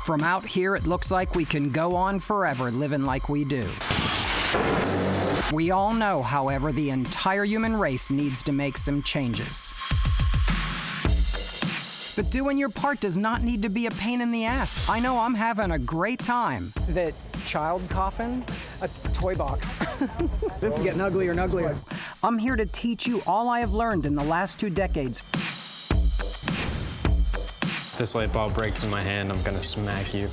From out here, it looks like we can go on forever living like we do. We all know, however, the entire human race needs to make some changes. But doing your part does not need to be a pain in the ass. I know I'm having a great time. The child coffin, a toy box. This is getting uglier and uglier. I'm here to teach you all I have learned in the last 2 decades. If this light bulb breaks in my hand, I'm gonna smack you.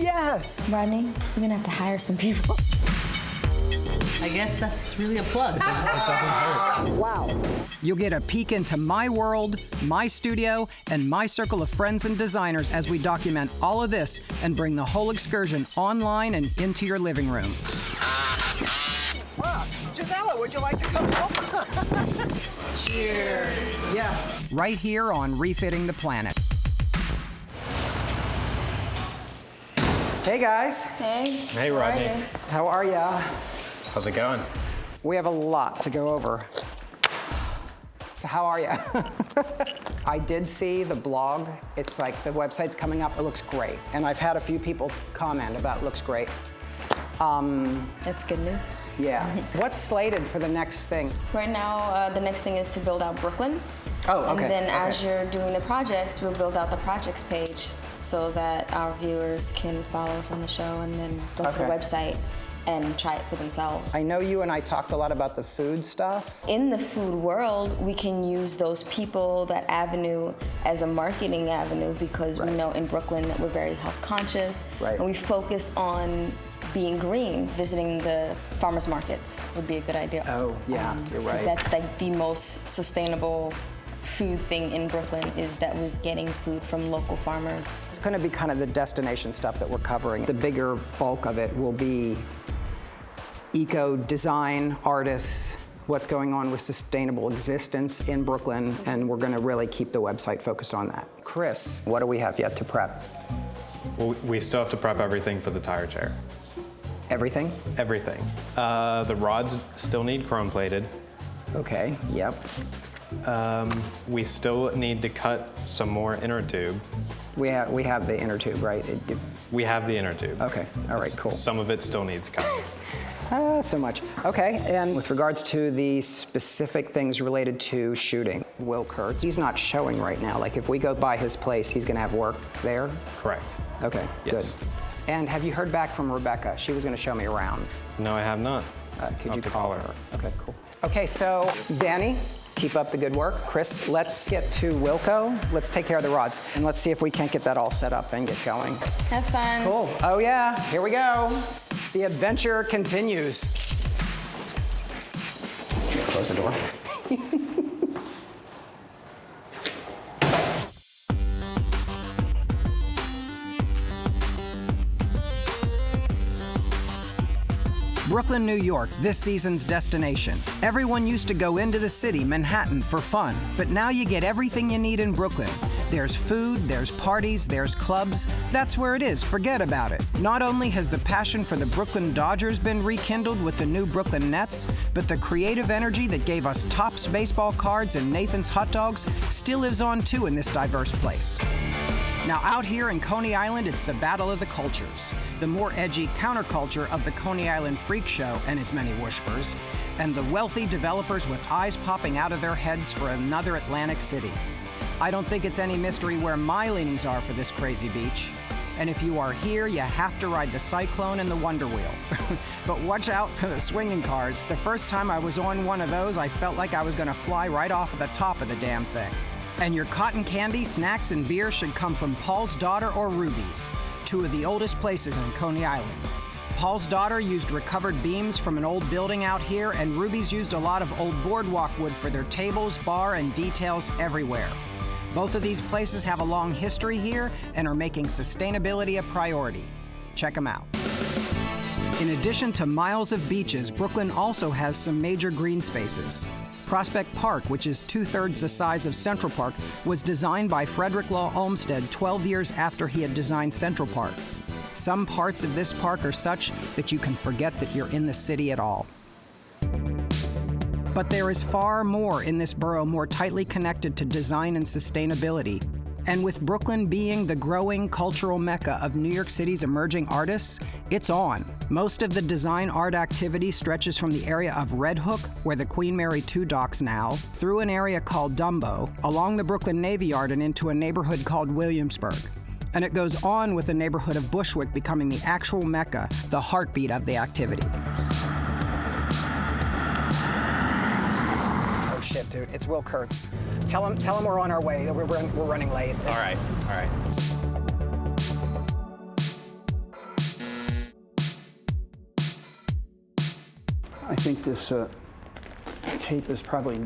Yes! Rodney, we're gonna have to hire some people. I guess that's really a plug. It doesn't hurt. Wow. You'll get a peek into my world, my studio, and my circle of friends and designers as we document all of this and bring the whole excursion online and into your living room. Gisela, would you like to come over? Cheers. Yes. Right here on Refitting the Planet. Hey guys, Hey. Hey, Rodney. how are ya? How's it going? We have a lot to go over. So how are ya? I did see the blog. It's like the website's coming up. It looks great. And I've had a few people comment about it looks great. That's good news. Yeah. What's slated for the next thing? Right now, the next thing is to build out Brooklyn. Oh, okay. And then okay. as you're doing the projects, we'll build out the projects page so that our viewers can follow us on the show and then go to the Okay. website and try it for themselves. I know you and I talked a lot about the food stuff. In the food world, we can use those people, that avenue, as a marketing avenue because we know in Brooklyn that we're very health conscious. Right. And we focus on being green. Visiting the farmers markets would be a good idea. Oh, yeah, you're right. Because that's like the most sustainable food thing in Brooklyn is that we're getting food from local farmers. It's going to be kind of the destination stuff that we're covering. The bigger bulk of it will be eco-design artists, what's going on with sustainable existence in Brooklyn, and we're going to really keep the website focused on that. Chris, what do we have yet to prep? Well, we still have to prep everything for the tire chair. Everything? Everything. The rods still need chrome plated. Okay, yep. We still need to cut some more inner tube. We have the inner tube, right? We have the inner tube. Okay, all right, cool. Some of it still needs cutting. So much. Okay, and with regards to the specific things related to shooting, Will Kurtz, he's not showing right now. Like if we go by his place, he's gonna have work there? Correct. Okay, Yes. good. And have you heard back from Rebecca? She was gonna show me around. No, I have not. Could I'll you have to call her? Okay, cool. Okay, so Danny, keep up the good work. Chris, let's get to Wilco. Let's take care of the rods, and let's see if we can't get that all set up and get going. Have fun. Cool. Oh yeah, here we go. The adventure continues. Close the door. Brooklyn, New York, this season's destination. Everyone used to go into the city, Manhattan, for fun, but now you get everything you need in Brooklyn. There's food, there's parties, there's clubs. That's where it is, forget about it. Not only has the passion for the Brooklyn Dodgers been rekindled with the new Brooklyn Nets, but the creative energy that gave us Topps baseball cards and Nathan's hot dogs still lives on too in this diverse place. Now out here in Coney Island, it's the battle of the cultures. The more edgy counterculture of the Coney Island Freak Show and its many worshipers, and the wealthy developers with eyes popping out of their heads for another Atlantic city. I don't think it's any mystery where my leanings are for this crazy beach. And if you are here, you have to ride the Cyclone and the Wonder Wheel. But watch out for the swinging cars. The first time I was on one of those, I felt like I was gonna fly right off of the top of the damn thing. And your cotton candy, snacks, and beer should come from Paul's Daughter or Ruby's, two of the oldest places in Coney Island. Paul's Daughter used recovered beams from an old building out here, and Ruby's used a lot of old boardwalk wood for their tables, bar, and details everywhere. Both of these places have a long history here and are making sustainability a priority. Check them out. In addition to miles of beaches, Brooklyn also has some major green spaces. Prospect Park, which is 2/3 the size of Central Park, was designed by Frederick Law Olmsted 12 years after he had designed Central Park. Some parts of this park are such that you can forget that you're in the city at all. But there is far more in this borough more tightly connected to design and sustainability. And with Brooklyn being the growing cultural mecca of New York City's emerging artists, it's on. Most of the design art activity stretches from the area of Red Hook, where the Queen Mary 2 docks now, through an area called Dumbo, along the Brooklyn Navy Yard and into a neighborhood called Williamsburg. And it goes on with the neighborhood of Bushwick becoming the actual mecca, the heartbeat of the activity. Oh shit, dude, it's Will Kurtz. Tell him we're on our way. We're running late. All right. I think this tape is probably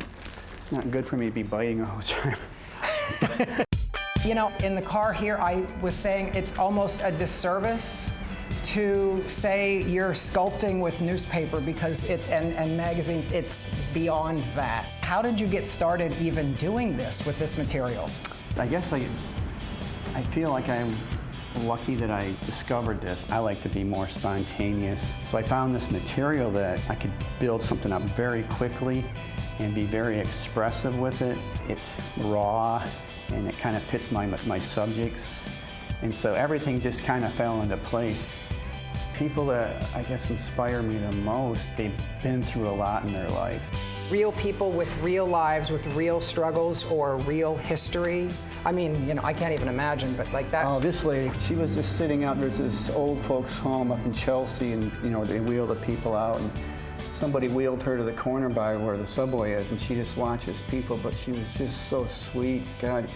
not good for me to be biting all the time. You know, in the car here, I was saying it's almost a disservice to say you're sculpting with newspaper because and magazines, it's beyond that. How did you get started even doing this with this material? I guess I feel like I'm lucky that I discovered this. I like to be more spontaneous. So I found this material that I could build something up very quickly and be very expressive with it. It's raw and it kind of fits my subjects. And so everything just kind of fell into place. People that I guess inspire me the most, they've been through a lot in their life. Real people with real lives, with real struggles or real history. I mean, you know, I can't even imagine, but like that. Oh, this lady, she was just sitting out, there's this old folks home up in Chelsea, and you know, they wheel the people out, and somebody wheeled her to the corner by where the subway is, and she just watches people, but she was just so sweet. God,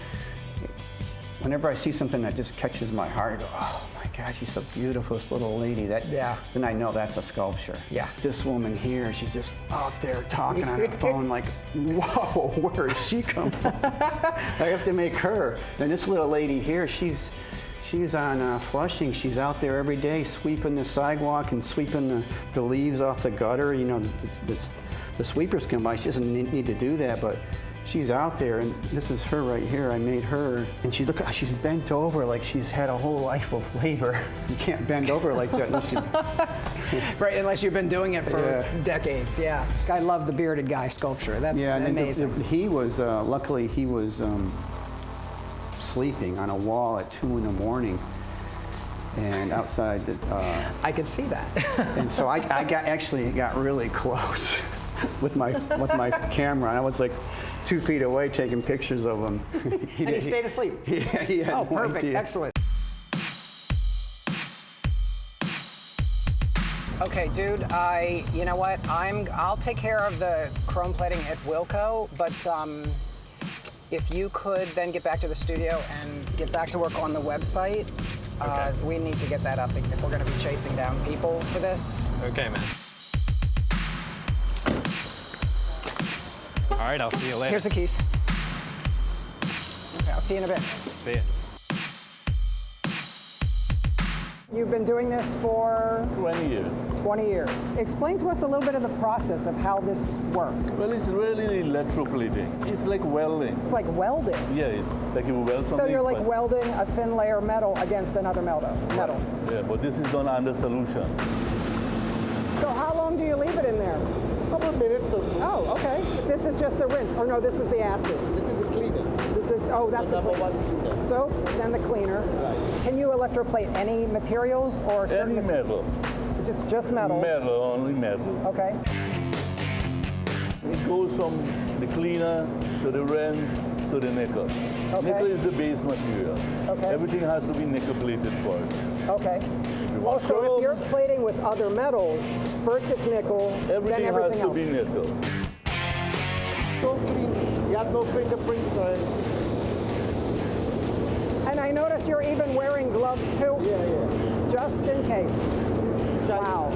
whenever I see something that just catches my heart, I go, oh my God, she's so beautiful, this little lady. Then I know that's a sculpture. Yeah. This woman here, she's just out there talking on the phone like, whoa, where did she come from? I have to make her. And this little lady here, she's on Flushing. She's out there every day sweeping the sidewalk and sweeping the leaves off the gutter. You know, the sweepers come by. She doesn't need to do that, but she's out there, and this is her right here. I made her, and she's bent over like she's had a whole life of labor. You can't bend over like that unless you... Right, unless you've been doing it for decades, yeah. I love the bearded guy sculpture. That's amazing. He was, luckily he was sleeping on a wall at 2 in the morning and outside the... I could see that. And so I got really close with my camera, and I was like 2 feet away taking pictures of him. And he stayed asleep? Yeah, he had Oh, no perfect, idea. excellent. Okay, dude, you know what? I'll take care of the chrome plating at Wilco, but if you could then get back to the studio and get back to work on the website, we need to get that up if we're going to be chasing down people for this. Okay, man. All right, I'll see you later. Here's the keys. Okay, I'll see you in a bit. See ya. You've been doing this for 20 years. 20 years. Explain to us a little bit of the process of how this works. Well, it's really electroplating. It's like welding. It's like welding. Yeah, like you weld something. So you're like but- welding a thin layer of metal against another metal. Yeah, but this is done under solution. So how long do you leave it in there? Couple of minutes or so. Oh, okay. This is just the rinse. Or no, this is the acid. This is the cleaner. That's The the number one cleaner. soap, then the cleaner. Right. Can you electroplate any materials or certain Any metal. Just metals? Metal, only metal. Okay. It goes from the cleaner to the rinse to the nickel. Okay. Nickel is the base material. Okay. Everything has to be nickel plated first. Okay. you Oh, want so if chrome, you're plating with other metals, first it's nickel, everything then everything has to else. be nickel. So clean. You have no fingerprints or anything. And I notice you're even wearing gloves too. Yeah. Just in case. Wow.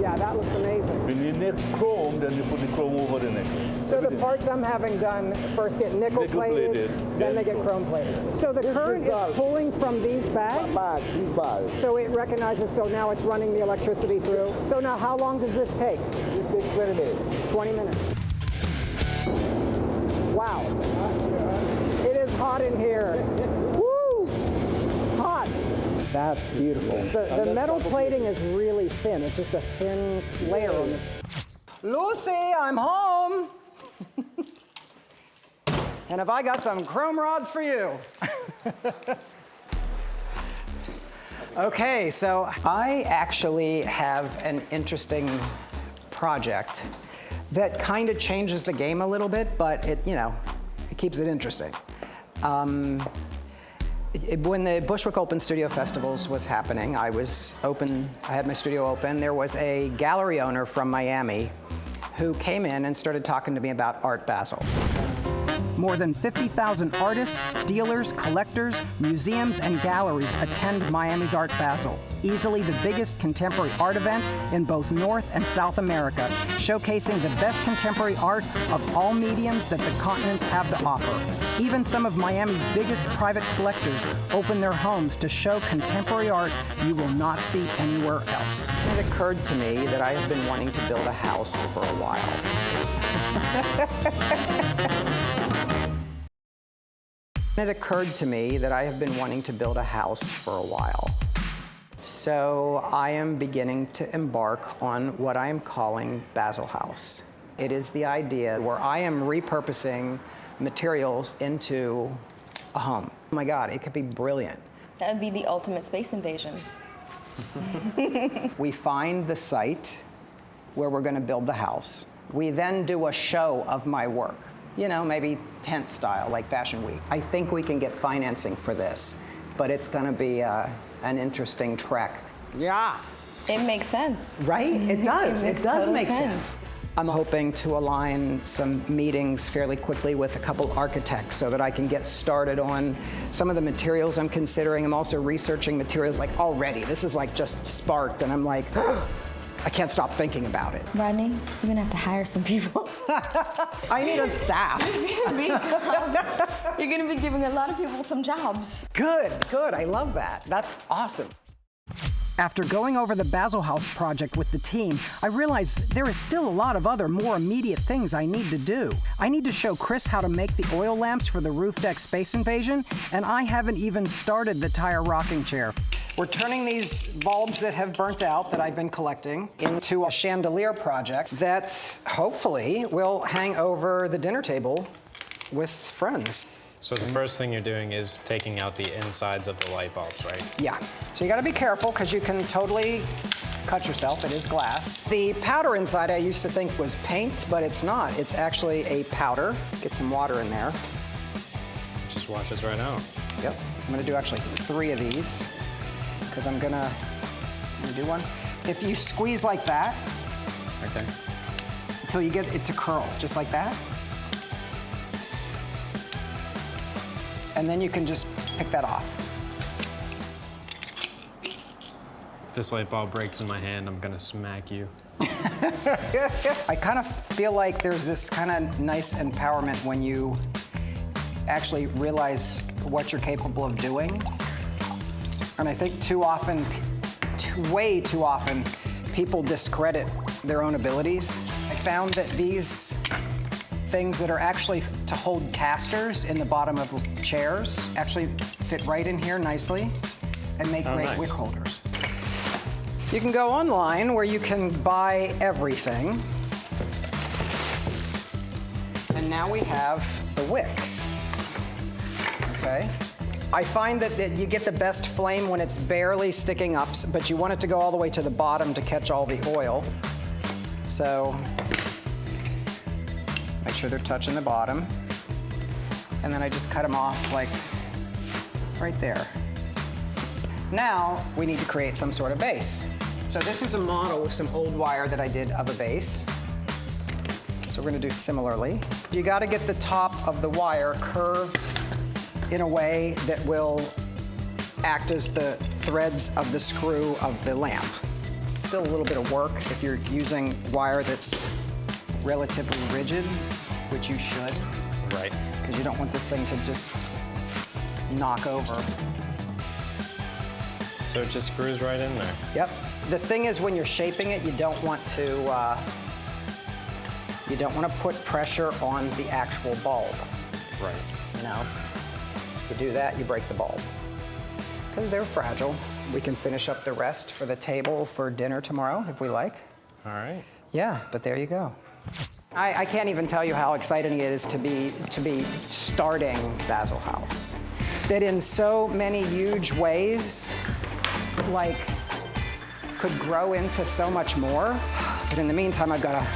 Yeah, that looks amazing. When you nick chrome, then you put the chrome over the nickel. So the Everything. parts I'm having done first get nickel plated, Nickel-plated, then they then get chrome plated. So the This current is, is pulling from these bags, These bags. so it recognizes, so now it's running the electricity through. So now how long does this take? This takes 20 minutes. 20 minutes. Wow. It is hot in here. Woo! Hot. That's beautiful. The metal plating is really thin. It's just a thin layer on this. Lucy, I'm home. And have I got some chrome rods for you? Okay, so I actually have an interesting project that kind of changes the game a little bit, but it keeps it interesting. When the Bushwick Open Studio Festivals was happening, I had my studio open. There was a gallery owner from Miami who came in and started talking to me about Art Basel. More than 50,000 artists, dealers, collectors, museums, and galleries attend Miami's Art Basel, easily the biggest contemporary art event in both North and South America, showcasing the best contemporary art of all mediums that the continents have to offer. Even some of Miami's biggest private collectors open their homes to show contemporary art you will not see anywhere else. It occurred to me that I have been wanting to build a house for a while. It occurred to me that I have been wanting to build a house for a while. So I am beginning to embark on what I am calling Basel House. It is the idea where I am repurposing materials into a home. Oh my God, it could be brilliant. That would be the ultimate space invasion. We find the site where we're going to build the house. We then do a show of my work. Maybe tent style, like Fashion Week. I think we can get financing for this, but it's going to be an interesting trek. Yeah. It makes sense. Right? It does. It does total make sense. I'm hoping to align some meetings fairly quickly with a couple architects so that I can get started on some of the materials I'm considering. I'm also researching materials like already. This is like just sparked, and I'm like, I can't stop thinking about it. Rodney, you're gonna have to hire some people. I need a staff. You're gonna be giving a lot of people some jobs. Good. I love that. That's awesome. After going over the Basel House project with the team, I realized there is still a lot of other more immediate things I need to do. I need to show Chris how to make the oil lamps for the roof deck space invasion, and I haven't even started the tire rocking chair. We're turning these bulbs that have burnt out that I've been collecting into a chandelier project that hopefully will hang over the dinner table with friends. So the first thing you're doing is taking out the insides of the light bulbs, right? Yeah. So you gotta be careful because you can totally cut yourself. It is glass. The powder inside I used to think was paint, but it's not. It's actually a powder. Get some water in there. Just washes right out. Yep. I'm gonna do actually 3 of these because I'm gonna do one. If you squeeze like that, Okay. until you get it to curl, just like that. And then you can just pick that off. If this light bulb breaks in my hand, I'm gonna smack you. I kind of feel like there's this kind of nice empowerment when you actually realize what you're capable of doing. And I think way too often, people discredit their own abilities. I found that these things that are actually to hold casters in the bottom of chairs actually fit right in here nicely and make great nice. wick holders. You can go online where you can buy everything. And now we have the wicks. Okay. I find that you get the best flame when it's barely sticking up, but you want it to go all the way to the bottom to catch all the oil. So make sure they're touching the bottom. And then I just cut them off like right there. Now we need to create some sort of base. So this is a model with some old wire that I did of a base. So we're gonna do similarly. You gotta get the top of the wire curved in a way that will act as the threads of the screw of the lamp. Still a little bit of work if you're using wire that's relatively rigid, which you should. Right. Because you don't want this thing to just knock over. So it just screws right in there. Yep. The thing is, when you're shaping it, you don't want to put pressure on the actual bulb. Right. You know, if you do that, you break the bulb. Because they're fragile. We can finish up the rest for the table for dinner tomorrow, if we like. All right. Yeah, but there you go. I can't even tell you how exciting it is to be starting Basil House. That in so many huge ways, like, could grow into so much more. But in the meantime, I've got a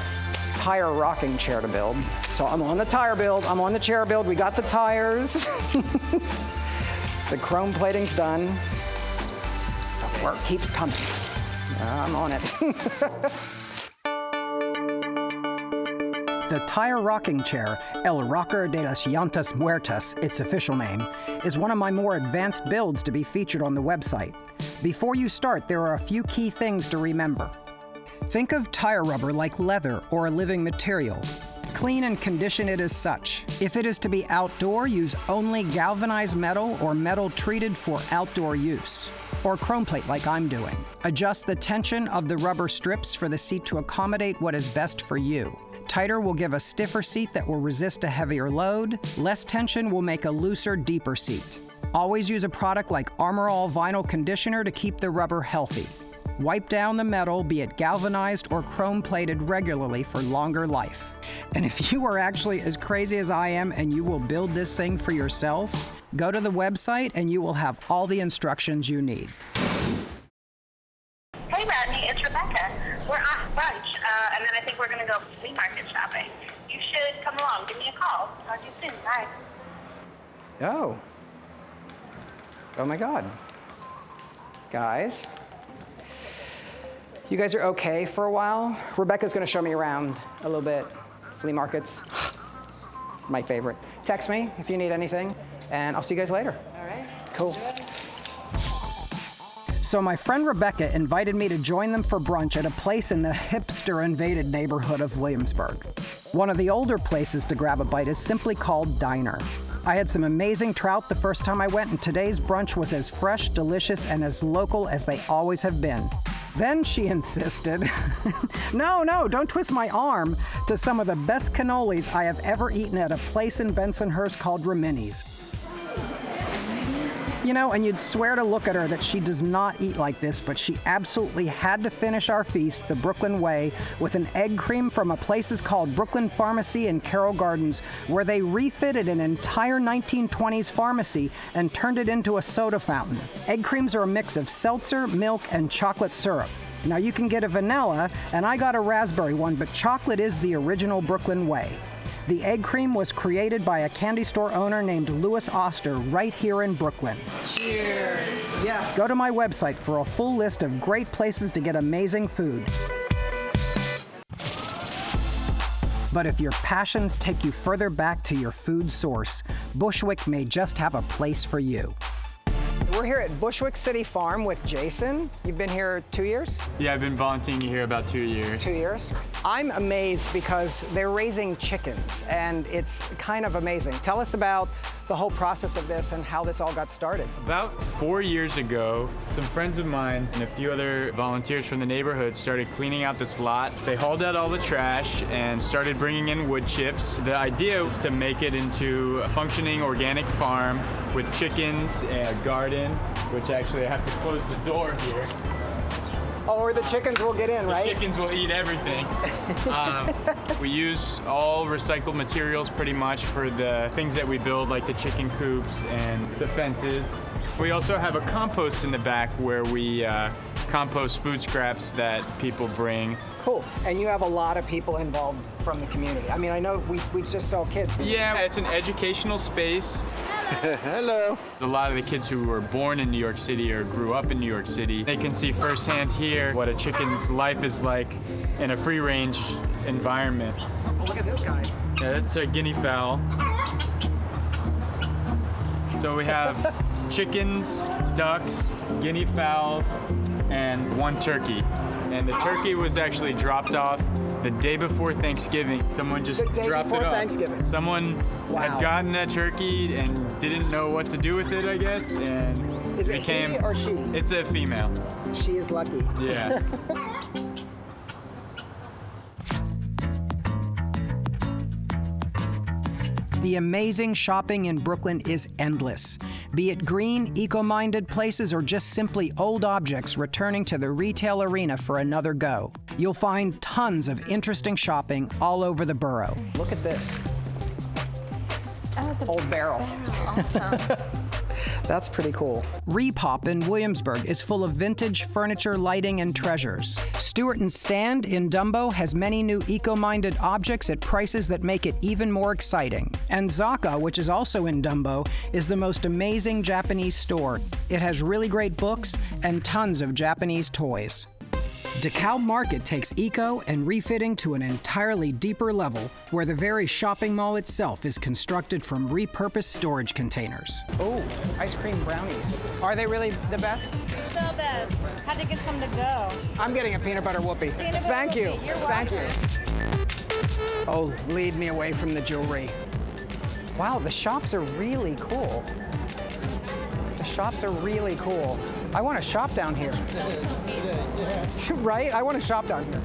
tire rocking chair to build. So I'm on the tire build, I'm on the chair build, we got the tires. The chrome plating's done. The work keeps coming. I'm on it. The tire rocking chair, El Rocker de las Llantas Muertas, its official name, is one of my more advanced builds to be featured on the website. Before you start, there are a few key things to remember. Think of tire rubber like leather or a living material. Clean and condition it as such. If it is to be outdoor, use only galvanized metal or metal treated for outdoor use. Or chrome plate like I'm doing. Adjust the tension of the rubber strips for the seat to accommodate what is best for you. Tighter will give a stiffer seat that will resist a heavier load. Less tension will make a looser, deeper seat. Always use a product like Armor All Vinyl Conditioner to keep the rubber healthy. Wipe down the metal, be it galvanized or chrome plated regularly for longer life. And if you are actually as crazy as I am and you will build this thing for yourself, go to the website and you will have all the instructions you need. Hey Rodney, it's Rebecca. We're on brunch, and then I think we're going to go flea market shopping. You should come along. Give me a call. Talk to you soon. Bye. Oh. Oh my God. Guys. You guys are okay for a while? Rebecca's going to show me around a little bit. Flea markets. My favorite. Text me if you need anything, and I'll see you guys later. All right. Cool. So my friend Rebecca invited me to join them for brunch at a place in the hipster-invaded neighborhood of Williamsburg. One of the older places to grab a bite is simply called Diner. I had some amazing trout the first time I went, and today's brunch was as fresh, delicious, and as local as they always have been. Then she insisted, no, don't twist my arm, to some of the best cannolis I have ever eaten at a place in Bensonhurst called Rimini's. You know, and you'd swear to look at her that she does not eat like this, but she absolutely had to finish our feast the Brooklyn way with an egg cream from a place called Brooklyn Pharmacy in Carroll Gardens, where they refitted an entire 1920s pharmacy and turned it into a soda fountain. Egg creams are a mix of seltzer, milk, and chocolate syrup. Now you can get a vanilla, and I got a raspberry one, but chocolate is the original Brooklyn way. The egg cream was created by a candy store owner named Louis Oster right here in Brooklyn. Cheers! Yes. Go to my website for a full list of great places to get amazing food. But if your passions take you further back to your food source, Bushwick may just have a place for you. We're here at Bushwick City Farm with Jason. You've been here 2 years? Yeah, I've been volunteering here about 2 years. 2 years. I'm amazed because they're raising chickens, and it's kind of amazing. Tell us about the whole process of this and how this all got started. About 4 years ago, some friends of mine and a few other volunteers from the neighborhood started cleaning out this lot. They hauled out all the trash and started bringing in wood chips. The idea was to make it into a functioning organic farm with chickens and a garden, which actually I have to close the door here. Oh, or the chickens will get in, right? The chickens will eat everything. We use all recycled materials pretty much for the things that we build, like the chicken coops and the fences. We also have a compost in the back where we compost food scraps that people bring. Cool. And you have a lot of people involved from the community. I mean, I know we just saw kids. Yeah, it's an educational space. Hello. A lot of the kids who were born in New York City or grew up in New York City, they can see firsthand here what a chicken's life is like in a free-range environment. Oh, look at this guy. Yeah, that's a guinea fowl. So we have chickens, ducks, guinea fowls, and one turkey. And the turkey was actually dropped off the day before Thanksgiving. Someone just dropped it off. Thanksgiving. Someone had gotten a turkey and didn't know what to do with it, I guess, and Is it he or she? It's a female. She is lucky. Yeah. The amazing shopping in Brooklyn is endless. Be it green, eco-minded places or just simply old objects returning to the retail arena for another go. You'll find tons of interesting shopping all over the borough. Look at this. Oh, it's an old barrel. Awesome. That's pretty cool. Repop in Williamsburg is full of vintage furniture, lighting, and treasures. Stewart & Stand in Dumbo has many new eco-minded objects at prices that make it even more exciting. And Zaka, which is also in Dumbo, is the most amazing Japanese store. It has really great books and tons of Japanese toys. DeKalb Market takes eco and refitting to an entirely deeper level, where the very shopping mall itself is constructed from repurposed storage containers. Oh, ice cream brownies. Are they really the best? The best. Had to get some to go. I'm getting a peanut butter whoopie. Thank you. You're Thank welcome. you. Oh, lead me away from the jewelry. Wow, the shops are really cool. The shops are really cool. I want to shop down here. Right? I want to shop down here.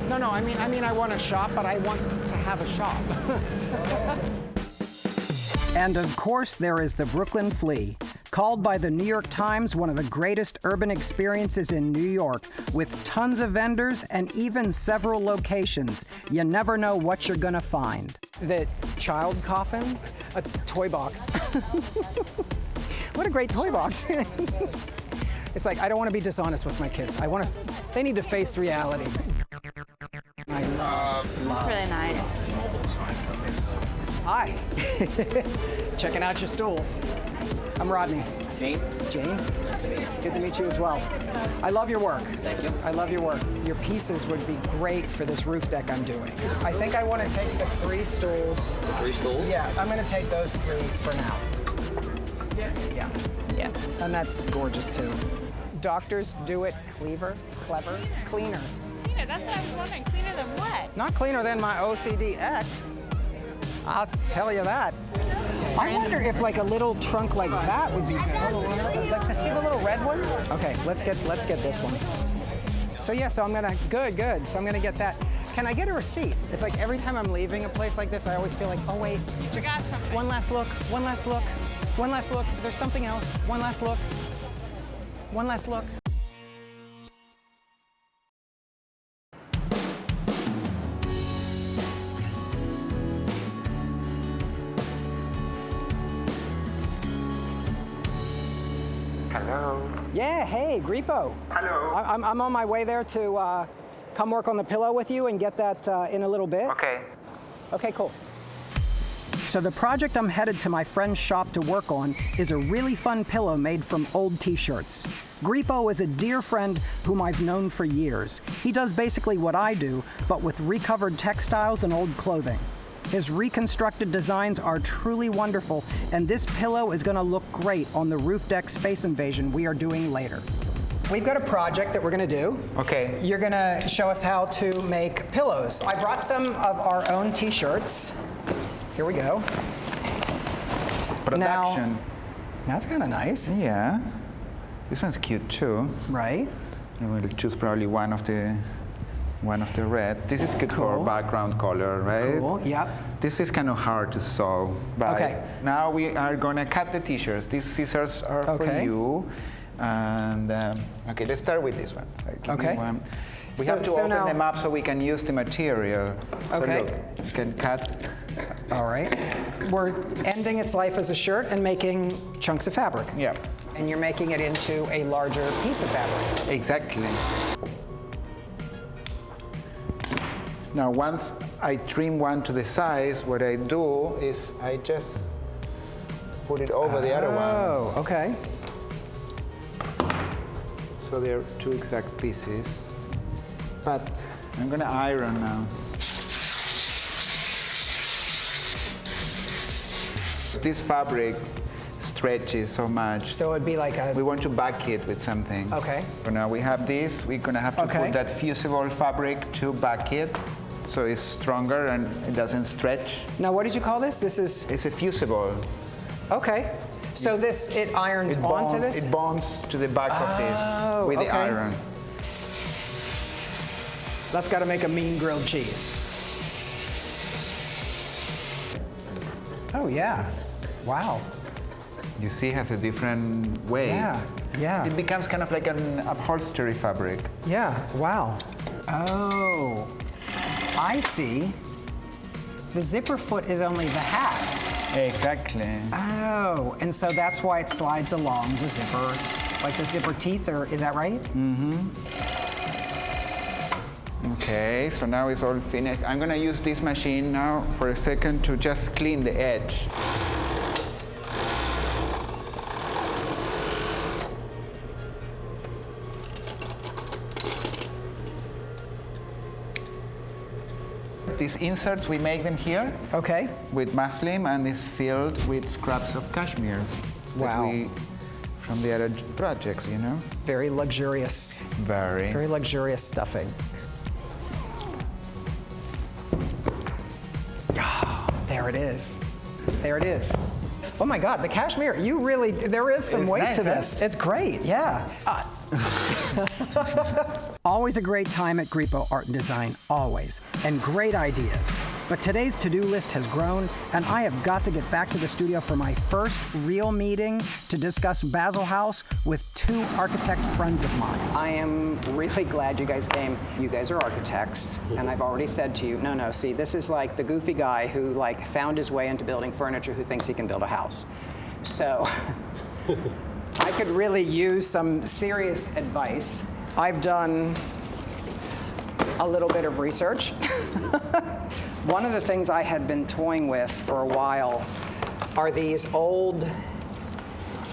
No, I mean I want to shop, but I want to have a shop. And of course, there is the Brooklyn Flea, called by the New York Times one of the greatest urban experiences in New York, with tons of vendors and even several locations. You never know what you're gonna find. The child coffin, a toy box. What a great toy box. It's like, I don't want to be dishonest with my kids. They need to face reality. I love. It's really nice. Hi. Checking out your stool. I'm Rodney. Jane. Jane. Good to meet you as well. I love your work. Thank you. I love your work. Your pieces would be great for this roof deck I'm doing. I think I want to take the 3 stools. The 3 stools? Yeah, I'm going to take those 3 for now. Yeah. Yeah. And that's gorgeous too. Doctors do it clever, cleaner. Cleaner, that's what I was wondering. Cleaner than what? Not cleaner than my OCD X. I'll tell you that. I wonder if like a little trunk like that would be good. Like, see the little red one? Okay, let's get this one. So yeah, so I'm gonna, good. So I'm gonna get that. Can I get a receipt? It's like every time I'm leaving a place like this, I always feel like, oh wait, just Forgot something. one last look. There's something else. One last look. Hello. Yeah, hey, Gripo. Hello. I'm on my way there to come work on the pillow with you and get that in a little bit. Okay. Okay, cool. So the project I'm headed to my friend's shop to work on is a really fun pillow made from old t-shirts. Gripo is a dear friend whom I've known for years. He does basically what I do, but with recovered textiles and old clothing. His reconstructed designs are truly wonderful, and this pillow is gonna look great on the roof deck space invasion we are doing later. We've got a project that we're gonna do. Okay. You're gonna show us how to make pillows. I brought some of our own t-shirts. Here we go. Production. Now, that's kind of nice. Yeah. This one's cute too. Right. And we'll choose probably one of the reds. This is good for background color, right? Cool, yep. This is kind of hard to sew. But Okay. now we are gonna cut the t-shirts. These scissors are for you. And okay, let's start with this one. So give me Okay. one. We So- have to so open now- them up so we can use the material. Okay. So look, you can cut. All right. We're ending its life as a shirt and making chunks of fabric. Yeah. And you're making it into a larger piece of fabric. Exactly. Now, once I trim one to the size, what I do is I just put it over the other one. Oh, okay. So they're 2 exact pieces. But I'm gonna iron now. This fabric stretches so much. So it'd be like a... We want to back it with something. Okay. So now we have this. We're gonna have to put that fusible fabric to back it, so it's stronger and it doesn't stretch. Now, what did you call this? This is... It's a fusible. Okay. So it irons onto this? It bonds to the back of this with the iron. That's got to make a mean grilled cheese. Oh, yeah. Wow. You see, it has a different weight. Yeah, yeah. It becomes kind of like an upholstery fabric. Yeah, wow. Oh, I see. The zipper foot is only the half. Exactly. Oh, and so that's why it slides along the zipper, like the zipper teeth, or is that right? Mm-hmm. Okay, so now it's all finished. I'm gonna use this machine now for a second to just clean the edge. These inserts, we make them here. Okay. With muslin, and is filled with scraps of cashmere. Wow. From the other projects, you know? Very luxurious. Very. Very luxurious stuffing. There it is. There it is. Oh my God, the cashmere, you really, there is some weight to this. It's great, yeah. Always a great time at Grippo Art and Design, always, and great ideas. But today's to-do list has grown, and I have got to get back to the studio for my first real meeting to discuss Basel House with two architect friends of mine. I am really glad you guys came. You guys are architects, and I've already said to you, no, see, this is like the goofy guy who like found his way into building furniture who thinks he can build a house. So I could really use some serious advice. I've done a little bit of research. One of the things I had been toying with for a while are these old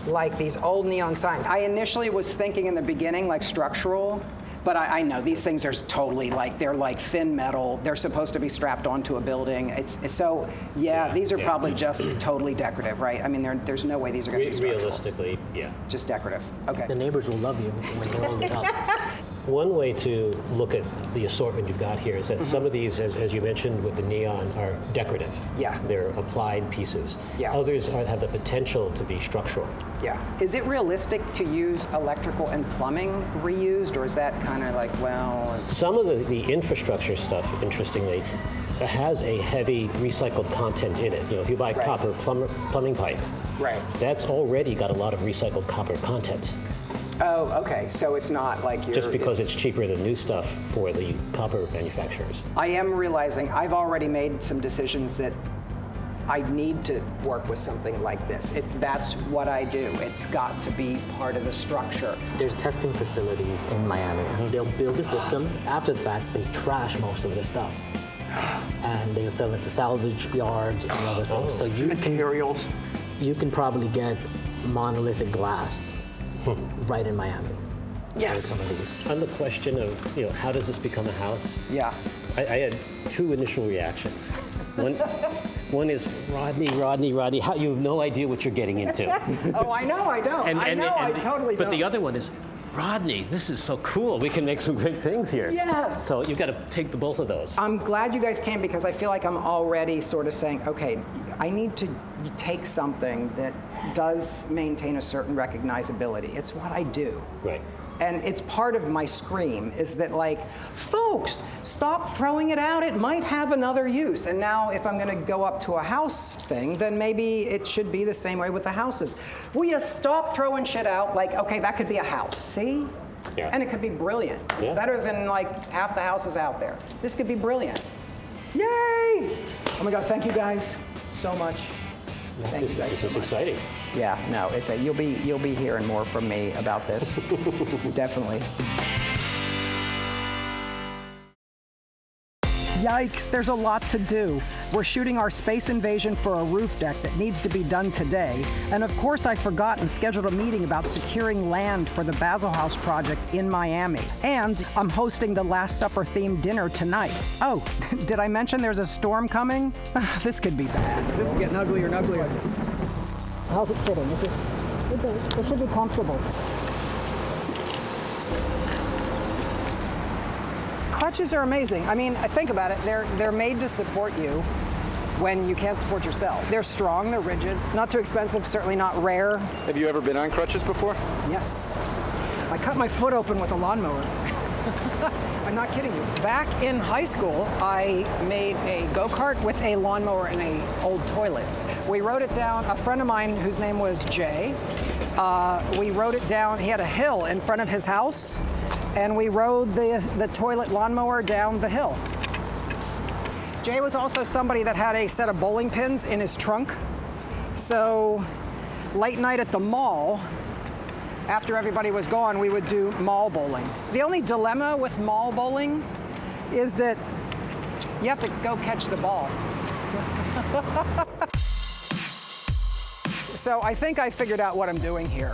neon signs. I initially was thinking in the beginning like structural, but I know these things are totally like, they're like thin metal. They're supposed to be strapped onto a building. These are probably just totally decorative, right? I mean, there's no way these are gonna be structural. Realistically, yeah. Just decorative, okay. The neighbors will love you when you're on the house. One way to look at the assortment you've got here is that some of these, as you mentioned with the neon, are decorative. Yeah. They're applied pieces. Yeah. Others have the potential to be structural. Yeah. Is it realistic to use electrical and plumbing reused, or is that kind of like, well? Some of the infrastructure stuff, interestingly, has a heavy recycled content in it. You know, if you buy copper plumbing pipe, that's already got a lot of recycled copper content. Oh, okay. So it's not like you're... Just because it's cheaper than new stuff for the copper manufacturers. I am realizing I've already made some decisions that I need to work with something like this. That's what I do. It's got to be part of the structure. There's testing facilities in Miami. They'll build the system. After the fact, they trash most of the stuff. And they'll sell it to salvage yards and other things. So materials. You can probably get monolithic glass right in Miami. Yes. Some of these. On the question of, how does this become a house? Yeah. I had two initial reactions. One is, Rodney, how, you have no idea what you're getting into. Oh, I know, I don't. I totally don't. But the other one is, Rodney, this is so cool. We can make some great things here. Yes. So you've got to take both of those. I'm glad you guys came because I feel like I'm already sort of saying, okay, I need to take something that does maintain a certain recognizability. It's what I do. Right. And it's part of my scream is that like, folks, stop throwing it out. It might have another use. And now if I'm gonna go up to a house thing, then maybe it should be the same way with the houses. Will you stop throwing shit out? Like, okay, that could be a house, see? Yeah. And it could be brilliant. It's better than like half the houses out there. This could be brilliant. Yay! Oh my God, thank you guys so much. This is exciting. Yeah, no, you'll be hearing more from me about this. Definitely. Yikes, there's a lot to do. We're shooting our space invasion for a roof deck that needs to be done today. And of course, I forgot and scheduled a meeting about securing land for the Basel House project in Miami. And I'm hosting the Last Supper themed dinner tonight. Oh, did I mention there's a storm coming? This could be bad. This is getting uglier and uglier. How's it fitting? It should be comfortable. Crutches are amazing. I mean, think about it. They're made to support you when you can't support yourself. They're strong, they're rigid, not too expensive, certainly not rare. Have you ever been on crutches before? Yes. I cut my foot open with a lawnmower. I'm not kidding you. Back in high school, I made a go-kart with a lawnmower and an old toilet. We rode it down, a friend of mine whose name was Jay, we rode it down, he had a hill in front of his house, and we rode the toilet lawnmower down the hill. Jay was also somebody that had a set of bowling pins in his trunk. So late night at the mall, after everybody was gone, we would do mall bowling. The only dilemma with mall bowling is that you have to go catch the ball. So I think I figured out what I'm doing here,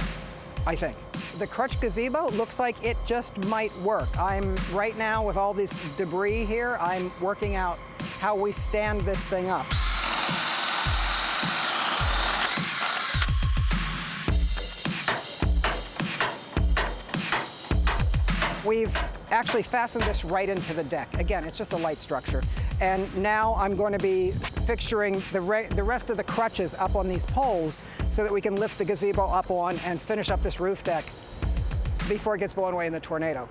I think. The crutch gazebo looks like it just might work. I'm right now with all this debris here, I'm working out how we stand this thing up. We've actually fastened this right into the deck. Again, it's just a light structure. And now I'm going to be fixturing the rest of the crutches up on these poles so that we can lift the gazebo up on and finish up this roof deck before it gets blown away in the tornado.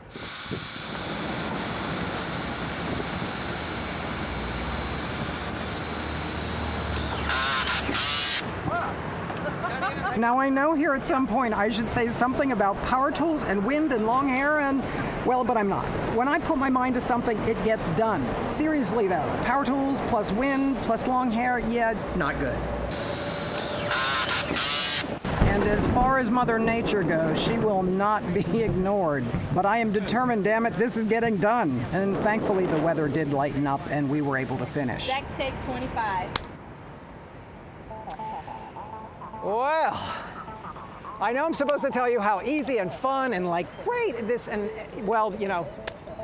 Now I know here at some point I should say something about power tools and wind and long hair and, well, but I'm not. When I put my mind to something, it gets done. Seriously though, power tools plus wind plus long hair, yeah, not good. And as far as Mother Nature goes, she will not be ignored. But I am determined, damn it, this is getting done. And thankfully the weather did lighten up and we were able to finish. Deck takes 25. Well, I know I'm supposed to tell you how easy and fun and like great this and, well, you know,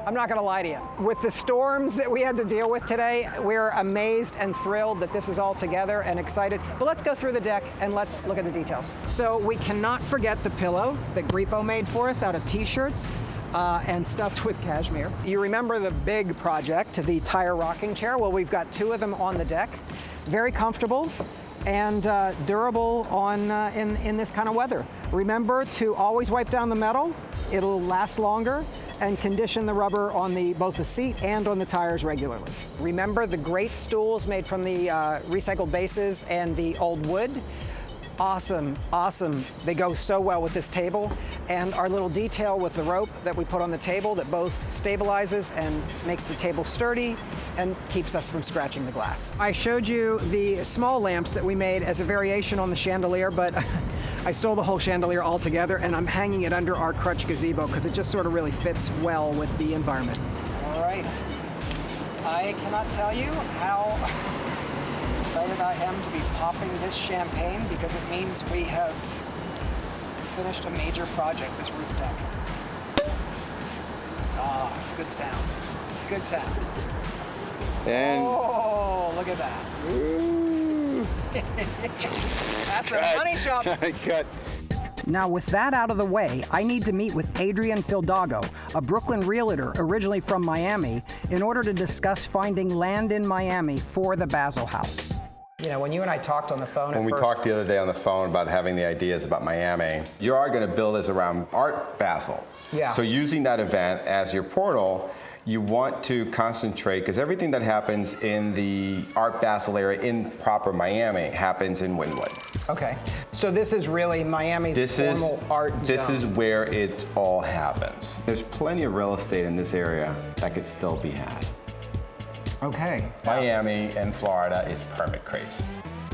I'm not gonna lie to you. With the storms that we had to deal with today, we're amazed and thrilled that this is all together and excited. But let's go through the deck and let's look at the details. So we cannot forget the pillow that Grippo made for us out of t-shirts and stuffed with cashmere. You remember the big project, the tire rocking chair? Well, we've got 2 of them on the deck. Very comfortable and durable on in this kind of weather. Remember to always wipe down the metal. It'll last longer, and condition the rubber on both the seat and on the tires regularly. Remember the great stools made from the recycled bases and the old wood. Awesome, awesome. They go so well with this table. And our little detail with the rope that we put on the table that both stabilizes and makes the table sturdy and keeps us from scratching the glass. I showed you the small lamps that we made as a variation on the chandelier, but I stole the whole chandelier altogether and I'm hanging it under our crutch gazebo because it just sort of really fits well with the environment. All right. I cannot tell you how excited I am to be popping this champagne because it means we have finished a major project, this roof deck. Ah, good sound. Good sound. And oh, look at that. Ooh. That's a money shot. Cut. Now, with that out of the way, I need to meet with Adrian Fildago, a Brooklyn realtor originally from Miami, in order to discuss finding land in Miami for the Basil House. You know, when you and I talked on the phone When we talked the other day on the phone about having the ideas about Miami, you are going to build this around Art Basel. Yeah. So using that event as your portal, you want to concentrate, because everything that happens in the Art Basel area in proper Miami happens in Wynwood. Okay. So this is really Miami's formal art zone. This is where it all happens. There's plenty of real estate in this area that could still be had. Okay. Miami and Florida is permit crazy.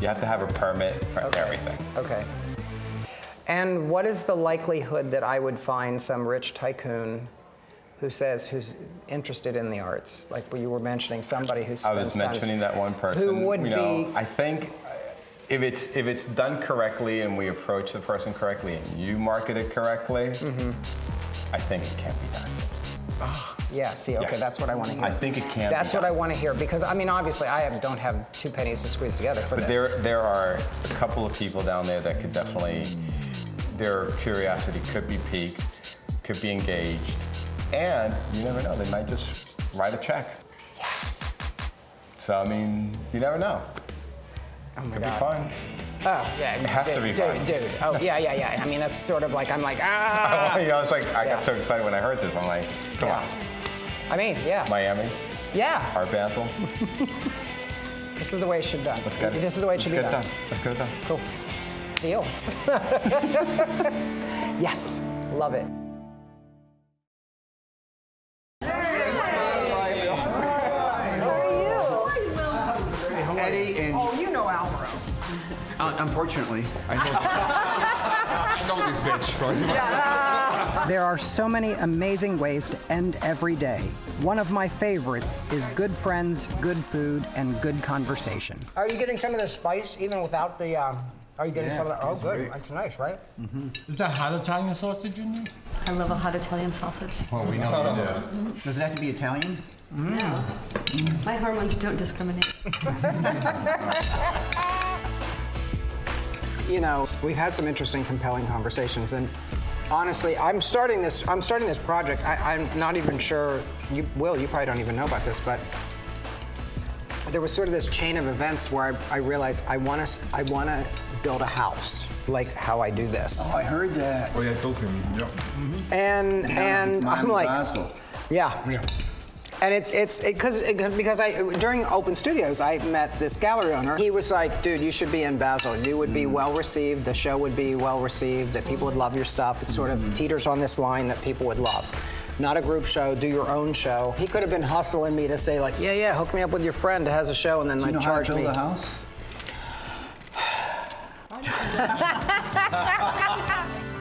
You have to have a permit for everything. Okay. And what is the likelihood that I would find some rich tycoon who's interested in the arts? Like you were mentioning, somebody who spends I was mentioning that one person. Who would be? I think if it's done correctly and we approach the person correctly and you market it correctly, I think it can be done. Oh, yeah, see, okay, that's what I want to hear. I think it can That's be what done. I want to hear, because, I mean, obviously, don't have 2 pennies to squeeze together for But this. there are a couple of people down there that could definitely, their curiosity could be piqued, could be engaged, and you never know, they might just write a check. Yes. So, I mean, you never know. Oh my Could God. be fun. Oh, yeah. It has to be fun. Dude. Oh, yeah. I mean, that's sort of like, I'm like, ah. I was like, I got so excited when I heard this. I'm like, come on. I mean, yeah. Miami? Yeah. Art Basel? This is the way it should be done. Let's get it. This is the way it should be Let's done. Let's get it done. Cool. Deal. Yes, love it. Eddie and... Oh, you know Alvaro. Unfortunately, I know. I know this bitch. There are so many amazing ways to end every day. One of my favorites is good friends, good food, and good conversation. Are you getting some of the spice even without the, are you getting some of that? Oh, good. That's nice, right? Is that hot Italian sausage in there? I love a hot Italian sausage. Well, we know you do. Does it have to be Italian? No. My hormones don't discriminate. You know, we've had some interesting, compelling conversations, and honestly, I'm starting this project. I'm not even sure. You probably don't even know about this, but there was sort of this chain of events where I realized I want to build a house like how I do this. Oh, I heard that. Oh, yeah, I told him. Yeah. And I'm like, Basel. yeah. And it's because during Open Studios, I met this gallery owner. He was like, dude, you should be in Basel. You would be well received. The show would be well received. That people would love your stuff. It sort of teeters on this line that people would love. Not a group show. Do your own show. He could have been hustling me to say like, yeah, hook me up with your friend who has a show, and then like charge me. Do you know how to build a house?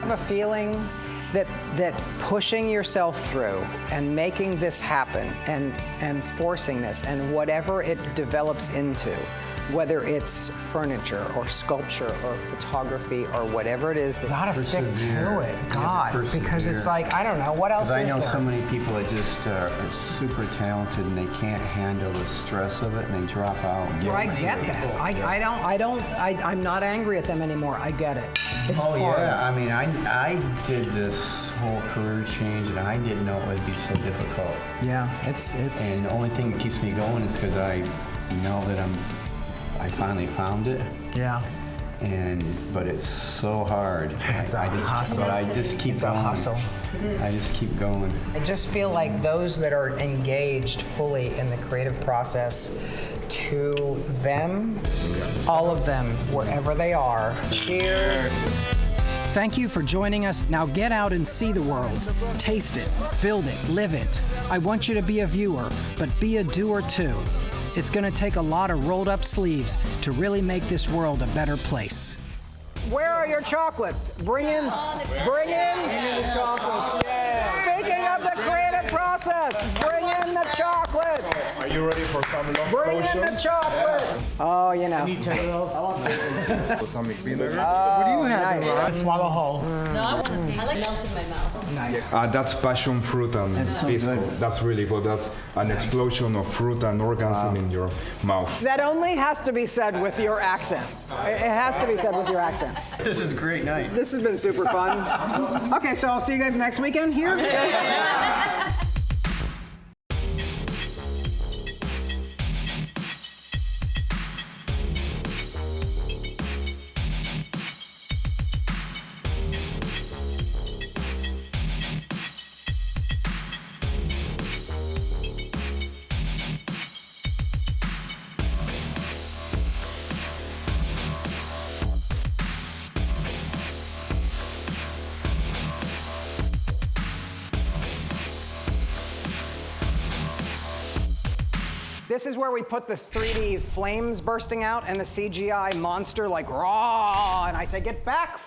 I have a feeling that pushing yourself through and making this happen and forcing this and whatever it develops into, whether it's furniture or sculpture or photography or whatever it is, you gotta stick to it. God, because it's like, I don't know, what else is there? I know so many people that just are super talented and they can't handle the stress of it and they drop out. Well, I get that. I'm not angry at them anymore. I get it. It's hard. Yeah, I mean, I did this whole career change and I didn't know it would be so difficult. Yeah, it's. And the only thing that keeps me going is because I know that I finally found it. Yeah. But it's so hard. It's a hustle. But I just keep going. It's a hustle. I just keep going. I just feel like those that are engaged fully in the creative process, to them, all of them, wherever they are, cheers. Thank you for joining us. Now get out and see the world. Taste it, build it, live it. I want you to be a viewer, but be a doer too. It's going to take a lot of rolled up sleeves to really make this world a better place. Where are your chocolates? Bring in the chocolates. Yeah. Speaking of the creative process, bring in the chocolates. Are you ready for some love Bring in the chocolates. Oh, you know. Need 10 of those? I want some peanut. What do you have? Nice. Swallow whole. No, I want to taste it. I like melt in my mouth. Nice. That's passion fruit and peaceful. That's really good. That's an explosion of fruit and orgasm in your mouth. That only has to be said with your accent. It has to be said with your accent. This is a great night. This has been super fun. Okay, so I'll see you guys next weekend here. This is where we put the 3D flames bursting out and the CGI monster like raw, and I say, get back,